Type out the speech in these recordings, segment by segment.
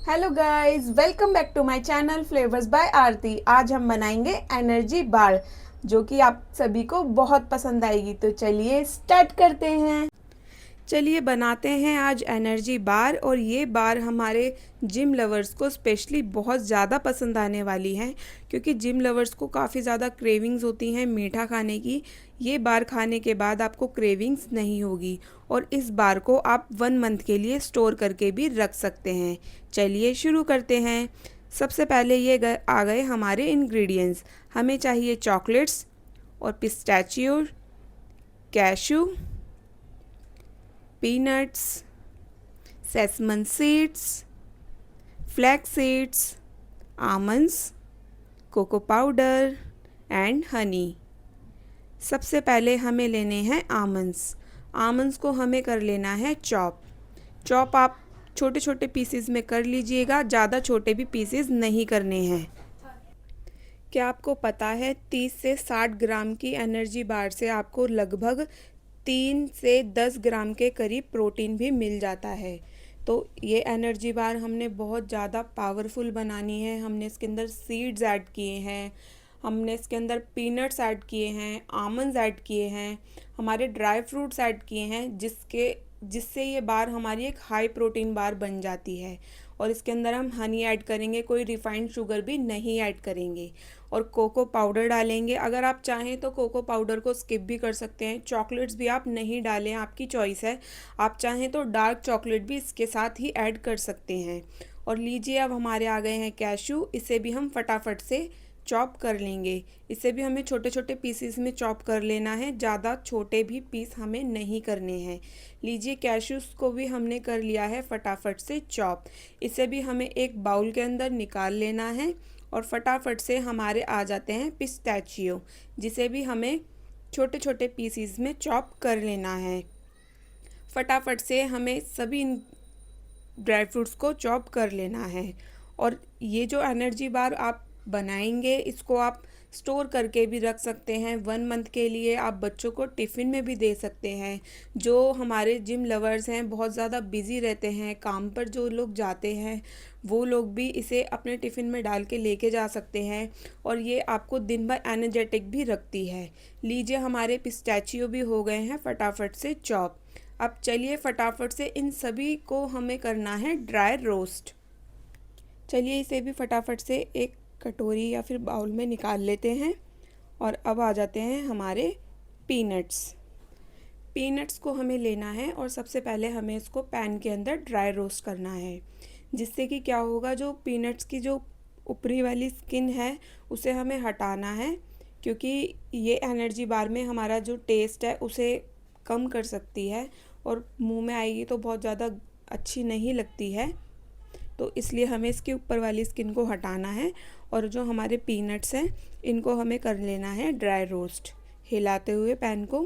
Hello guys, welcome back to my channel flavours by Aarti. आज हम बनाएंगे एनर्जी बार जो कि आप सभी को बहुत पसंद आएगी। तो चलिए स्टार्ट करते हैं। चलिए बनाते हैं आज एनर्जी बार, और ये बार हमारे जिम लवर्स को स्पेशली बहुत ज़्यादा पसंद आने वाली हैं, क्योंकि जिम लवर्स को काफ़ी ज़्यादा क्रेविंग्स होती हैं मीठा खाने की। ये बार खाने के बाद आपको क्रेविंग्स नहीं होगी, और इस बार को आप 1 मंथ के लिए स्टोर करके भी रख सकते हैं। चलिए शुरू करते हैं। सबसे पहले ये आ गए हमारे इंग्रेडिएंट्स। हमें चाहिए चॉकलेट्स और pistachio, cashew, peanuts, sesame seeds, flax seeds, almonds, cocoa powder and honey. सबसे पहले हमें लेने हैं आमंड्स। आमंड्स को हमें कर लेना है चॉप आप छोटे छोटे पीसेस में कर लीजिएगा, ज़्यादा छोटे भी पीसेस नहीं करने हैं। क्या आपको पता है 30 से 60 ग्राम की एनर्जी बार से आपको लगभग 3 से 10 ग्राम के करीब प्रोटीन भी मिल जाता है। तो ये एनर्जी बार हमने बहुत ज़्यादा पावरफुल बनानी है। हमने इसके अंदर सीड्स ऐड किए हैं, हमने इसके अंदर पीनट्स ऐड किए हैं, आमंड्स ऐड किए हैं, हमारे ड्राई फ्रूट्स ऐड किए हैं, जिससे ये बार हमारी एक हाई प्रोटीन बार बन जाती है। और इसके अंदर हम हनी ऐड करेंगे, कोई रिफाइंड शुगर भी नहीं ऐड करेंगे, और कोको पाउडर डालेंगे। अगर आप चाहें तो कोको पाउडर को स्किप भी कर सकते हैं। चॉकलेट्स भी आप नहीं डालें, आपकी चॉइस है। आप चाहें तो डार्क चॉकलेट भी इसके साथ ही ऐड कर सकते हैं। और लीजिए, अब हमारे आ गए हैं कैशू। इसे भी हम फटाफट से चॉप कर लेंगे। इसे भी हमें छोटे छोटे पीसेस में चॉप कर लेना है, ज़्यादा छोटे भी पीस हमें नहीं करने हैं। लीजिए, कैशूस को भी हमने कर लिया है फटाफट से चॉप। इसे भी हमें एक बाउल के अंदर निकाल लेना है। और फटाफट से हमारे आ जाते हैं पिस्ताचियो, जिसे भी हमें छोटे छोटे पीसीस में चॉप कर लेना है। फटाफट से हमें सभी ड्राई फ्रूट्स को चॉप कर लेना है। और ये जो एनर्जी बार आप बनाएंगे, इसको आप स्टोर करके भी रख सकते हैं 1 मंथ के लिए। आप बच्चों को टिफ़िन में भी दे सकते हैं। जो हमारे जिम लवर्स हैं, बहुत ज़्यादा बिज़ी रहते हैं, काम पर जो लोग जाते हैं, वो लोग भी इसे अपने टिफ़िन में डाल के लेके जा सकते हैं। और ये आपको दिन भर एनर्जेटिक भी रखती है। लीजिए, हमारे पिस्ताचियो भी हो गए हैं फटाफट से चॉप। अब चलिए फटाफट से इन सभी को हमें करना है ड्राई रोस्ट। चलिए, इसे भी फटाफट से एक कटोरी या फिर बाउल में निकाल लेते हैं। और अब आ जाते हैं हमारे पीनट्स। पीनट्स को हमें लेना है, और सबसे पहले हमें इसको पैन के अंदर ड्राई रोस्ट करना है, जिससे कि क्या होगा, जो पीनट्स की जो ऊपरी वाली स्किन है उसे हमें हटाना है, क्योंकि ये एनर्जी बार में हमारा जो टेस्ट है उसे कम कर सकती है, और मुंह में आएगी तो बहुत ज़्यादा अच्छी नहीं लगती है। तो इसलिए हमें इसके ऊपर वाली स्किन को हटाना है। और जो हमारे पीनट्स हैं, इनको हमें कर लेना है ड्राई रोस्ट, हिलाते हुए पैन को।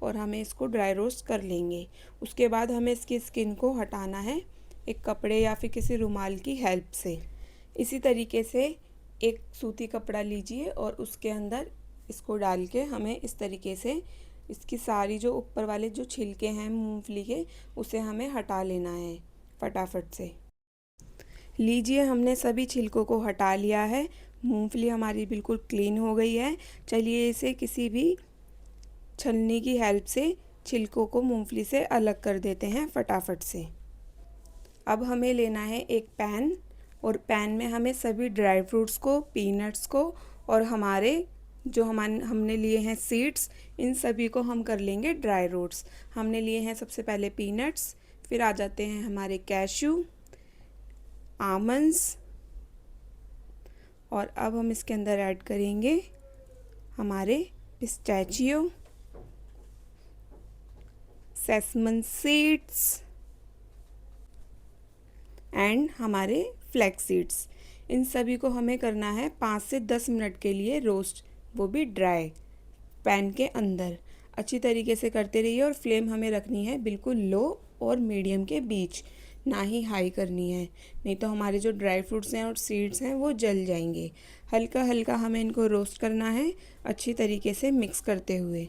और हमें इसको ड्राई रोस्ट कर लेंगे। उसके बाद हमें इसकी स्किन को हटाना है एक कपड़े या फिर किसी रुमाल की हेल्प से। इसी तरीके से एक सूती कपड़ा लीजिए, और उसके अंदर इसको डाल के हमें इस तरीके से इसकी सारी जो ऊपर वाले जो छिलके हैं मूंगफली के, उसे हमें हटा लेना है फटाफट से। लीजिए, हमने सभी छिलकों को हटा लिया है। मूंगफली हमारी बिल्कुल क्लीन हो गई है। चलिए, इसे किसी भी छलनी की हेल्प से छिलकों को मूंगफली से अलग कर देते हैं फटाफट से। अब हमें लेना है एक पैन, और पैन में हमें सभी ड्राई फ्रूट्स को, पीनट्स को, और हमारे जो हमने लिए हैं सीड्स, इन सभी को हम कर लेंगे ड्राई रोस्ट। हमने लिए हैं सबसे पहले पीनट्स, फिर आ जाते हैं हमारे कैशू, आमंड्स, और अब हम इसके अंदर ऐड करेंगे हमारे पिस्ताचियो, सेसमन सीड्स एंड हमारे फ्लैक्स सीड्स। इन सभी को हमें करना है 5 से 10 मिनट के लिए रोस्ट, वो भी ड्राई पैन के अंदर। अच्छी तरीके से करते रहिए, और फ्लेम हमें रखनी है बिल्कुल लो और मीडियम के बीच, ना ही हाई करनी है, नहीं तो हमारे जो ड्राई फ्रूट्स हैं और सीड्स हैं वो जल जाएंगे। हल्का हल्का हमें इनको रोस्ट करना है, अच्छी तरीके से मिक्स करते हुए।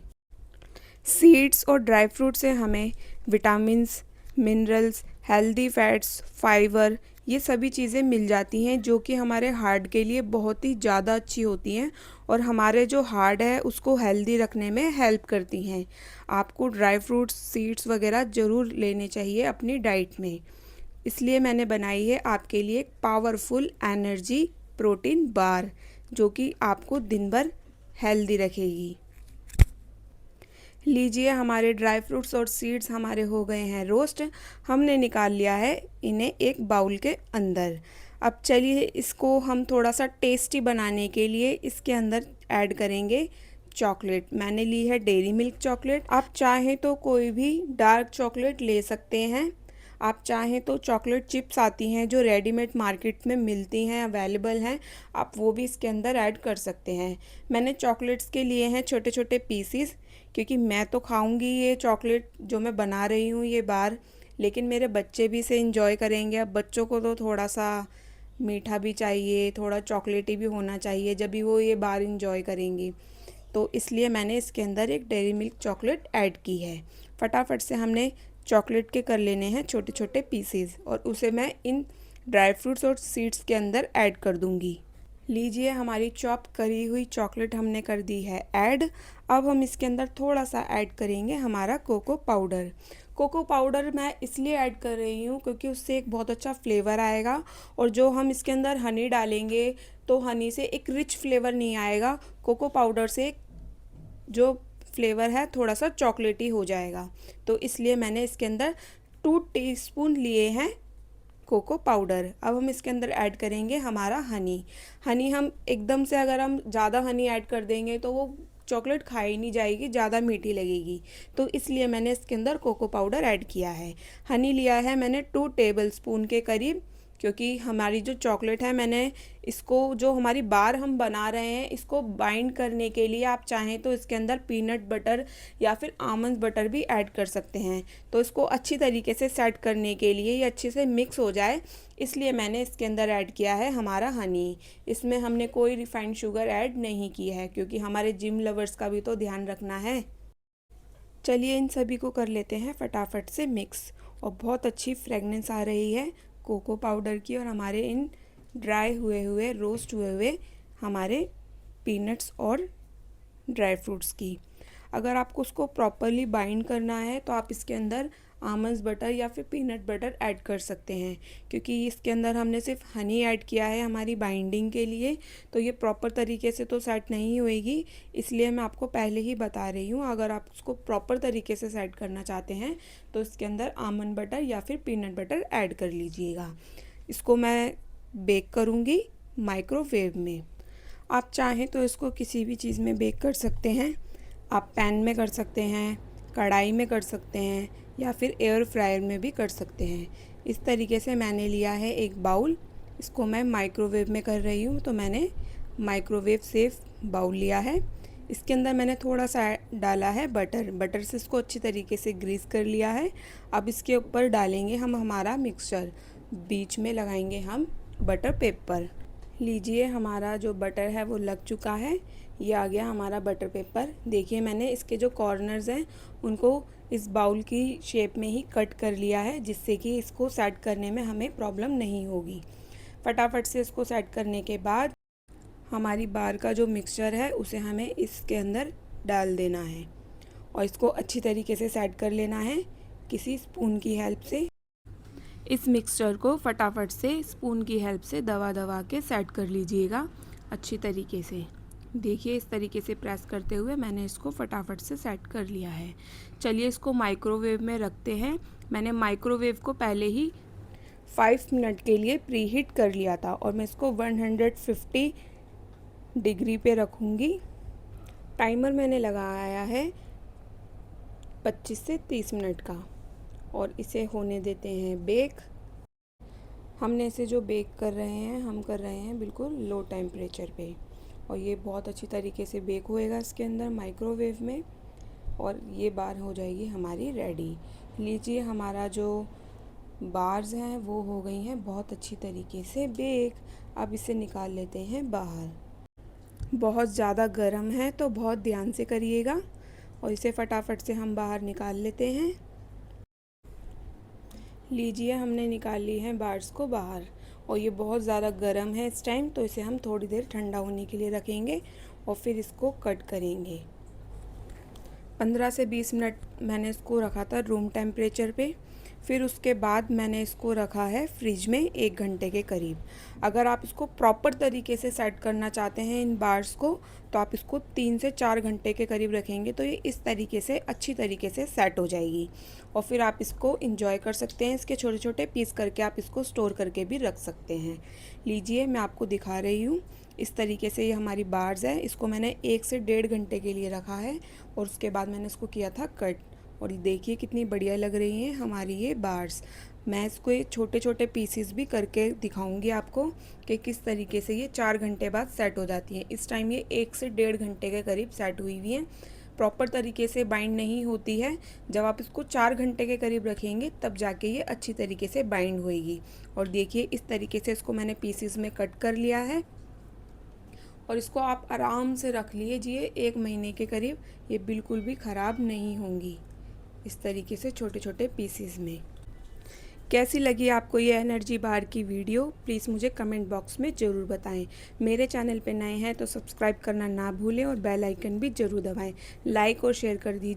सीड्स और ड्राई फ्रूट से हमें vitamins, minerals, healthy fats, fibre, ये सभी चीज़ें मिल जाती हैं जो कि हमारे हार्ट के लिए बहुत ही ज़्यादा अच्छी होती हैं और हमारे जो हार्ट है उसको हेल्दी रखने में हेल्प करती हैं। आपको ड्राई फ्रूट्स, सीड्स वगैरह ज़रूर लेने चाहिए अपनी डाइट में। इसलिए मैंने बनाई है आपके लिए एक पावरफुल एनर्जी प्रोटीन बार, जो कि आपको दिन भर हेल्दी रखेगी। लीजिए, हमारे ड्राई फ्रूट्स और सीड्स हमारे हो गए हैं रोस्ट। हमने निकाल लिया है इन्हें एक बाउल के अंदर। अब चलिए इसको हम थोड़ा सा टेस्टी बनाने के लिए इसके अंदर ऐड करेंगे चॉकलेट। मैंने ली है डेयरी मिल्क चॉकलेट। आप चाहें तो कोई भी डार्क चॉकलेट ले सकते हैं। आप चाहें तो चॉकलेट चिप्स आती हैं जो रेडीमेड मार्केट में मिलती हैं, अवेलेबल हैं, आप वो भी इसके अंदर ऐड कर सकते हैं। मैंने चॉकलेट्स के लिए हैं छोटे छोटे पीसीस, क्योंकि मैं तो खाऊंगी ये चॉकलेट जो मैं बना रही हूँ ये बार, लेकिन मेरे बच्चे भी इसे इंजॉय करेंगे। अब बच्चों को तो थोड़ा सा मीठा भी चाहिए, थोड़ा चॉकलेटी भी होना चाहिए, जब भी वो ये बार इंजॉय करेंगी। तो इसलिए मैंने इसके अंदर एक डेयरी मिल्क चॉकलेट ऐड की है। फटाफट से हमने चॉकलेट के कर लेने हैं छोटे छोटे पीसेस और उसे मैं इन ड्राई फ्रूट्स और सीड्स के अंदर ऐड कर दूंगी। लीजिए, हमारी चॉप करी हुई चॉकलेट हमने कर दी है ऐड। अब हम इसके अंदर थोड़ा सा ऐड करेंगे हमारा कोको पाउडर। कोको पाउडर मैं इसलिए ऐड कर रही हूँ क्योंकि उससे एक बहुत अच्छा फ्लेवर आएगा, और जो हम इसके अंदर हनी डालेंगे तो हनी से एक रिच फ्लेवर नहीं आएगा। कोको पाउडर से जो फ्लेवर है थोड़ा सा चॉकलेटी हो जाएगा। तो इसलिए मैंने इसके अंदर 2 टीस्पून लिए हैं कोको पाउडर। अब हम इसके अंदर ऐड करेंगे हमारा हनी। हनी हम एकदम से अगर हम ज़्यादा हनी ऐड कर देंगे तो वो चॉकलेट खाई नहीं जाएगी, ज़्यादा मीठी लगेगी। तो इसलिए मैंने इसके अंदर कोको पाउडर ऐड किया है। हनी लिया है मैंने 2 टेबलस्पून के करीब, क्योंकि हमारी जो चॉकलेट है, मैंने इसको जो हमारी बार हम बना रहे हैं इसको बाइंड करने के लिए आप चाहें तो इसके अंदर पीनट बटर या फिर आमंड बटर भी ऐड कर सकते हैं। तो इसको अच्छी तरीके से सेट करने के लिए ये अच्छे से मिक्स हो जाए, इसलिए मैंने इसके अंदर ऐड किया है हमारा हनी। इसमें हमने कोई रिफाइंड शुगर ऐड नहीं की है, क्योंकि हमारे जिम लवर्स का भी तो ध्यान रखना है। चलिए इन सभी को कर लेते हैं फटाफट से मिक्स। और बहुत अच्छी फ्रेगनेंस आ रही है कोको पाउडर की और हमारे इन ड्राई हुए हुए रोस्ट हुए हुए हमारे पीनट्स और ड्राई फ्रूट्स की। अगर आपको उसको प्रॉपरली बाइंड करना है तो आप इसके अंदर आमंड बटर या फिर पीनट बटर ऐड कर सकते हैं, क्योंकि इसके अंदर हमने सिर्फ हनी ऐड किया है हमारी बाइंडिंग के लिए, तो ये प्रॉपर तरीके से तो सेट नहीं होएगी। इसलिए मैं आपको पहले ही बता रही हूँ, अगर आप उसको प्रॉपर तरीके से सेट करना चाहते हैं तो इसके अंदर आमंड बटर या फिर पीनट बटर ऐड कर लीजिएगा। इसको मैं बेक करूँगी माइक्रोवेव में। आप चाहें तो इसको किसी भी चीज़ में बेक कर सकते हैं। आप पैन में कर सकते हैं, कढ़ाई में कर सकते हैं, या फिर एयर फ्रायर में भी कर सकते हैं। इस तरीके से मैंने लिया है एक बाउल, इसको मैं माइक्रोवेव में कर रही हूँ, तो मैंने माइक्रोवेव सेफ बाउल लिया है। इसके अंदर मैंने थोड़ा सा डाला है बटर से इसको अच्छी तरीके से ग्रीस कर लिया है। अब इसके ऊपर डालेंगे हम हमारा मिक्सचर, बीच में लगाएंगे हम बटर पेपर। लीजिए, हमारा जो बटर है वो लग चुका है। ये आ गया हमारा बटर पेपर। देखिए, मैंने इसके जो कॉर्नर्स हैं उनको इस बाउल की शेप में ही कट कर लिया है, जिससे कि इसको सेट करने में हमें प्रॉब्लम नहीं होगी। फटाफट से इसको सेट करने के बाद हमारी बार का जो मिक्सचर है उसे हमें इसके अंदर डाल देना है और इसको अच्छी तरीके से सेट कर लेना है किसी स्पून की हेल्प से। इस मिक्सचर को फटाफट से स्पून की हेल्प से दबा दबा के सेट कर लीजिएगा अच्छी तरीके से। देखिए, इस तरीके से प्रेस करते हुए मैंने इसको फटाफट से सेट कर लिया है। चलिए इसको माइक्रोवेव में रखते हैं। मैंने माइक्रोवेव को पहले ही 5 मिनट के लिए प्री हीट कर लिया था और मैं इसको 150 डिग्री पे रखूँगी। टाइमर मैंने लगाया है 25 से 30 मिनट का और इसे होने देते हैं बेक। हमने इसे जो बेक कर रहे हैं हम कर रहे हैं बिल्कुल लो टेम्परेचर पे, और ये बहुत अच्छी तरीके से बेक होएगा इसके अंदर माइक्रोवेव में, और ये बार हो जाएगी हमारी रेडी। लीजिए, हमारा जो बार्स हैं वो हो गई हैं बहुत अच्छी तरीके से बेक। अब इसे निकाल लेते हैं बाहर। बहुत ज़्यादा गर्म है तो बहुत ध्यान से करिएगा, और इसे फटाफट से हम बाहर निकाल लेते हैं। लीजिए, हमने निकाल ली हैं बार्स को बाहर। और ये बहुत ज़्यादा गर्म है इस टाइम, तो इसे हम थोड़ी देर ठंडा होने के लिए रखेंगे और फिर इसको कट करेंगे। 15 से 20 मिनट मैंने इसको रखा था रूम टेम्परेचर पे। फिर उसके बाद मैंने इसको रखा है फ्रिज में 1 घंटे के करीब। अगर आप इसको प्रॉपर तरीके से सेट करना चाहते हैं इन बार्स को, तो आप इसको 3 से 4 घंटे के करीब रखेंगे तो ये इस तरीके से अच्छी तरीके से सेट हो जाएगी। और फिर आप इसको इंजॉय कर सकते हैं। इसके छोटे छोटे पीस करके आप इसको स्टोर करके भी रख सकते हैं। लीजिए, मैं आपको दिखा रही हूँ। इस तरीके से ये हमारी बार्स है। इसको मैंने 1 से 1.5 घंटे के लिए रखा है और उसके बाद मैंने इसको किया था कट। और ये देखिए कितनी बढ़िया लग रही हैं हमारी ये बार्स। मैं इसको ये छोटे छोटे पीसीस भी करके दिखाऊंगी आपको कि किस तरीके से ये 4 घंटे बाद सेट हो जाती हैं। इस टाइम ये 1 से 1.5 घंटे के करीब सेट हुई हुई हैं। प्रॉपर तरीके से बाइंड नहीं होती है। जब आप इसको 4 घंटे के करीब रखेंगे तब जाके ये अच्छी तरीके से बाइंड होएगी। और देखिए इस तरीके से इसको मैंने पीसीस में कट कर लिया है और इसको आप आराम से रख लीजिए 1 महीने के करीब। ये बिल्कुल भी ख़राब नहीं होंगी इस तरीके से छोटे छोटे पीसीस में। कैसी लगी आपको ये एनर्जी बार की वीडियो, प्लीज़ मुझे कमेंट बॉक्स में ज़रूर बताएं। मेरे चैनल पे नए हैं तो सब्सक्राइब करना ना भूलें और बेल आइकन भी ज़रूर दबाएं। लाइक और शेयर कर दीजिए।